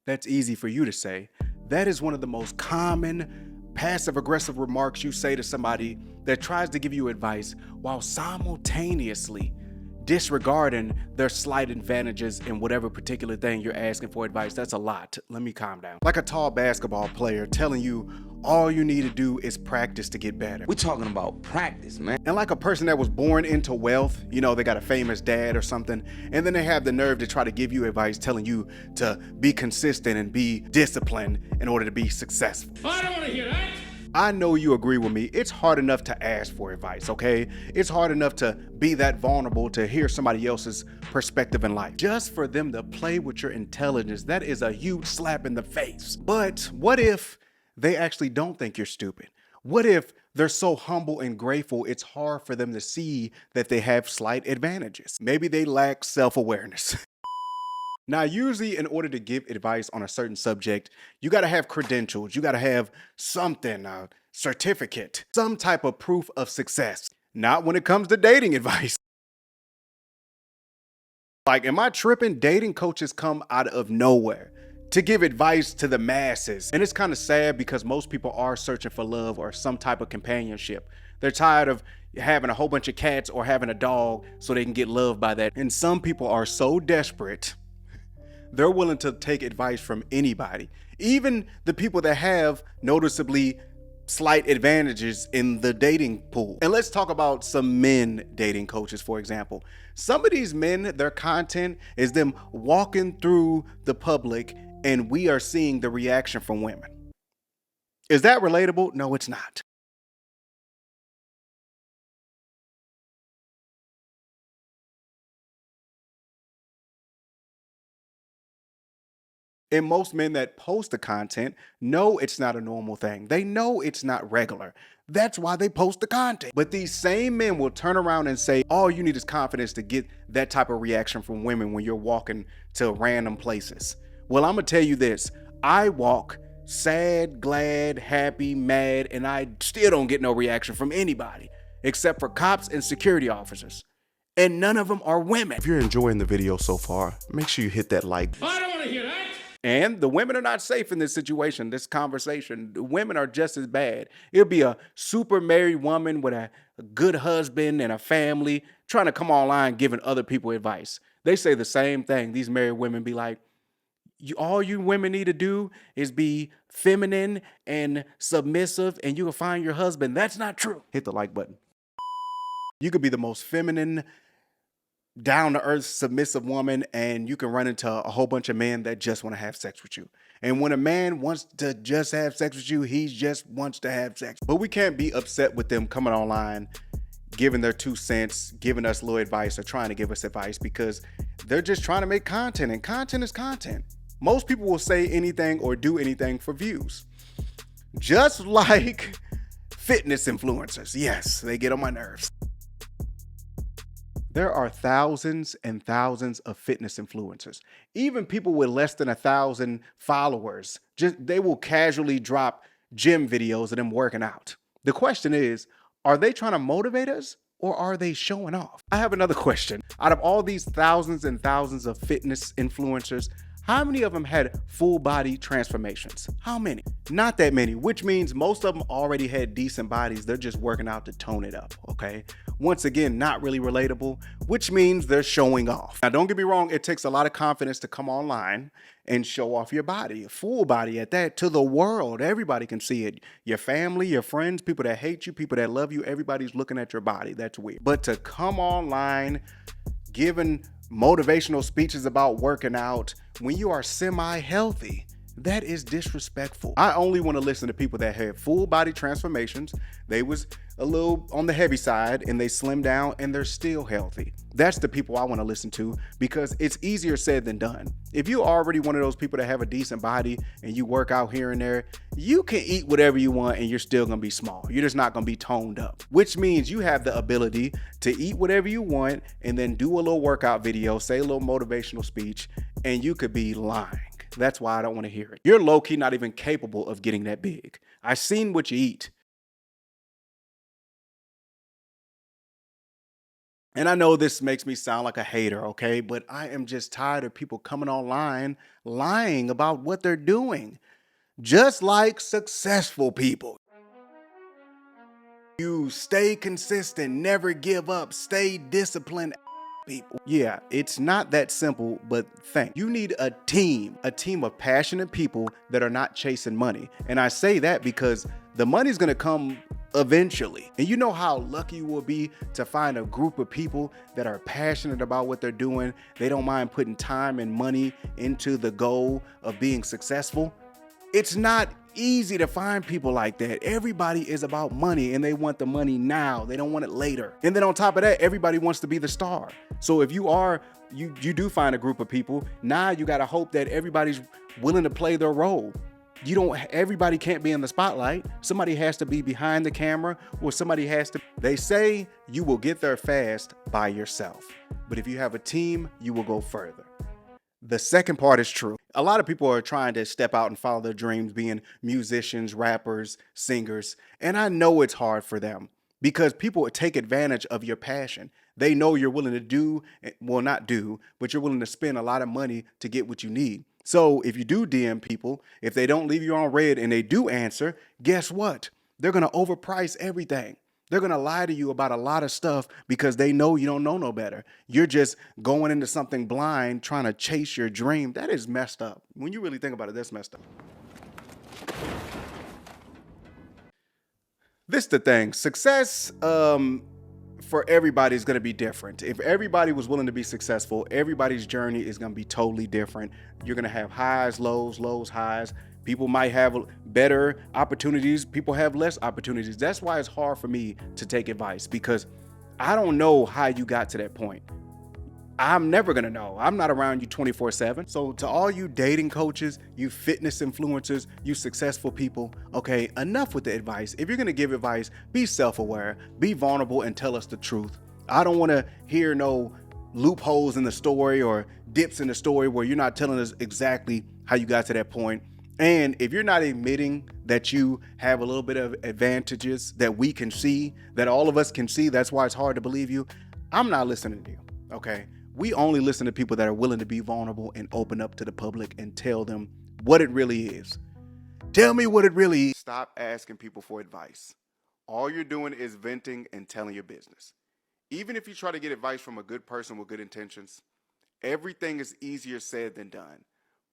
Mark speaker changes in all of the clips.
Speaker 1: That's easy for you to say. That is one of the most common passive aggressive remarks you say to somebody that tries to give you advice while simultaneously disregarding their slight advantages in whatever particular thing you're asking for advice. That's a lot. Let me calm down. Like a tall basketball player telling you all you need to do is practice to get better.
Speaker 2: We're talking about practice, man.
Speaker 1: And like a person that was born into wealth, you know, they got a famous dad or something, and then they have the nerve to try to give you advice telling you to be consistent and be disciplined in order to be successful.
Speaker 3: I don't want to hear that.
Speaker 1: I know you agree with me. It's hard enough to ask for advice, okay? It's hard enough to be that vulnerable to hear somebody else's perspective in life. Just for them to play with your intelligence, that is a huge slap in the face. But what if they actually don't think you're stupid? What if they're so humble and grateful it's hard for them to see that they have slight advantages? Maybe they lack self-awareness. Now, usually in order to give advice on a certain subject, you got to have credentials. You got to have something, a certificate, some type of proof of success. Not when it comes to dating advice. Like, am I tripping? Dating coaches come out of nowhere to give advice to the masses. And it's kind of sad because most people are searching for love or some type of companionship. They're tired of having a whole bunch of cats or having a dog so they can get loved by that. And some people are so desperate, they're willing to take advice from anybody, even the people that have noticeably slight advantages in the dating pool. And let's talk about some men dating coaches, for example. Some of these men, their content is them walking through the public and we are seeing the reaction from women. Is that relatable? No, it's not. And most men that post the content know it's not a normal thing. They know it's not regular. That's why they post the content. But these same men will turn around and say, all you need is confidence to get that type of reaction from women when you're walking to random places. Well, I'm gonna tell you this. I walk sad, glad, happy, mad, and I still don't get no reaction from anybody except for cops and security officers. And none of them are women. If you're enjoying the video so far, make sure you hit that like.
Speaker 3: I don't want to hear that.
Speaker 1: And the women are not safe in this situation, this conversation. The women are just as bad. It'll be a super married woman with a good husband and a family trying to come online giving other people advice. They say the same thing. These married women be like, all you women need to do is be feminine and submissive and you will find your husband. That's not true. Hit the like button. You could be the most feminine, down-to-earth, submissive woman, and you can run into a whole bunch of men that just want to have sex with you. And when a man wants to just have sex with you, he just wants to have sex. But we can't be upset with them coming online, giving their 2 cents, giving us little advice or trying to give us advice because they're just trying to make content, and content is content. Most people will say anything or do anything for views. Just like fitness influencers. Yes, they get on my nerves. There are thousands and thousands of fitness influencers. Even people with less than 1,000 followers, they will casually drop gym videos of them working out. The question is, are they trying to motivate us or are they showing off? I have another question. Out of all these thousands and thousands of fitness influencers, how many of them had full body transformations? How many? Not that many, which means most of them already had decent bodies. They're just working out to tone it up, okay? Once again, not really relatable, which means they're showing off. Now, don't get me wrong, it takes a lot of confidence to come online and show off your body, a full body at that, to the world. Everybody can see it. Your family, your friends, people that hate you, people that love you, everybody's looking at your body. That's weird. But to come online giving motivational speeches about working out when you are semi-healthy, that is disrespectful. I only want to listen to people that had full body transformations. They was a little on the heavy side and they slimmed down and they're still healthy. That's the people I want to listen to because it's easier said than done. If you're already one of those people that have a decent body and you work out here and there, you can eat whatever you want and you're still going to be small. You're just not going to be toned up, which means you have the ability to eat whatever you want and then do a little workout video, say a little motivational speech, and you could be lying. That's why I don't want to hear it. You're low-key not even capable of getting that big. I've seen what you eat. And I know this makes me sound like a hater, okay? But I am just tired of people coming online lying about what they're doing. Just like successful people. You stay consistent, never give up, stay disciplined. People. Yeah, it's not that simple, but you need a team of passionate people that are not chasing money. And I say that because the money's gonna come eventually. And you know how lucky you will be to find a group of people that are passionate about what they're doing. They don't mind putting time and money into the goal of being successful. It's not easy to find people like that. Everybody is about money and they want the money now. They don't want it later. And then on top of that, everybody wants to be the star. So if you do find a group of people, now you got to hope that everybody's willing to play their role. Everybody can't be in the spotlight. Somebody has to be behind the camera, or they say you will get there fast by yourself. But if you have a team, you will go further. The second part is true. A lot of people are trying to step out and follow their dreams, being musicians, rappers, singers. And I know it's hard for them because people take advantage of your passion. They know you're willing to not do, but you're willing to spend a lot of money to get what you need. So if you do DM people, if they don't leave you on red and they do answer, guess what? They're going to overprice everything. They're going to lie to you about a lot of stuff because they know you don't know no better. You're just going into something blind, trying to chase your dream. That is messed up. When you really think about it, that's messed up. This is the thing. Success for everybody is going to be different. If everybody was willing to be successful, everybody's journey is going to be totally different. You're going to have highs, lows, highs. People might have better opportunities. People have less opportunities. That's why it's hard for me to take advice, because I don't know how you got to that point. I'm never going to know. I'm not around you 24/7. So to all you dating coaches, you fitness influencers, you successful people, okay, enough with the advice. If you're going to give advice, be self-aware, be vulnerable, and tell us the truth. I don't want to hear no loopholes in the story or dips in the story where you're not telling us exactly how you got to that point. And if you're not admitting that you have a little bit of advantages that we can see, that all of us can see, that's why it's hard to believe you, I'm not listening to you, okay? We only listen to people that are willing to be vulnerable and open up to the public and tell them what it really is. Tell me what it really is. Stop asking people for advice. All you're doing is venting and telling your business. Even if you try to get advice from a good person with good intentions, everything is easier said than done.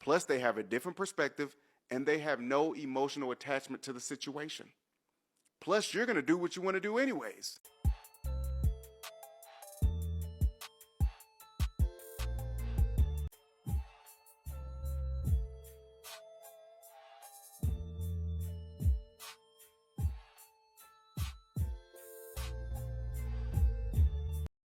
Speaker 1: Plus, they have a different perspective and they have no emotional attachment to the situation. Plus, you're going to do what you want to do anyways.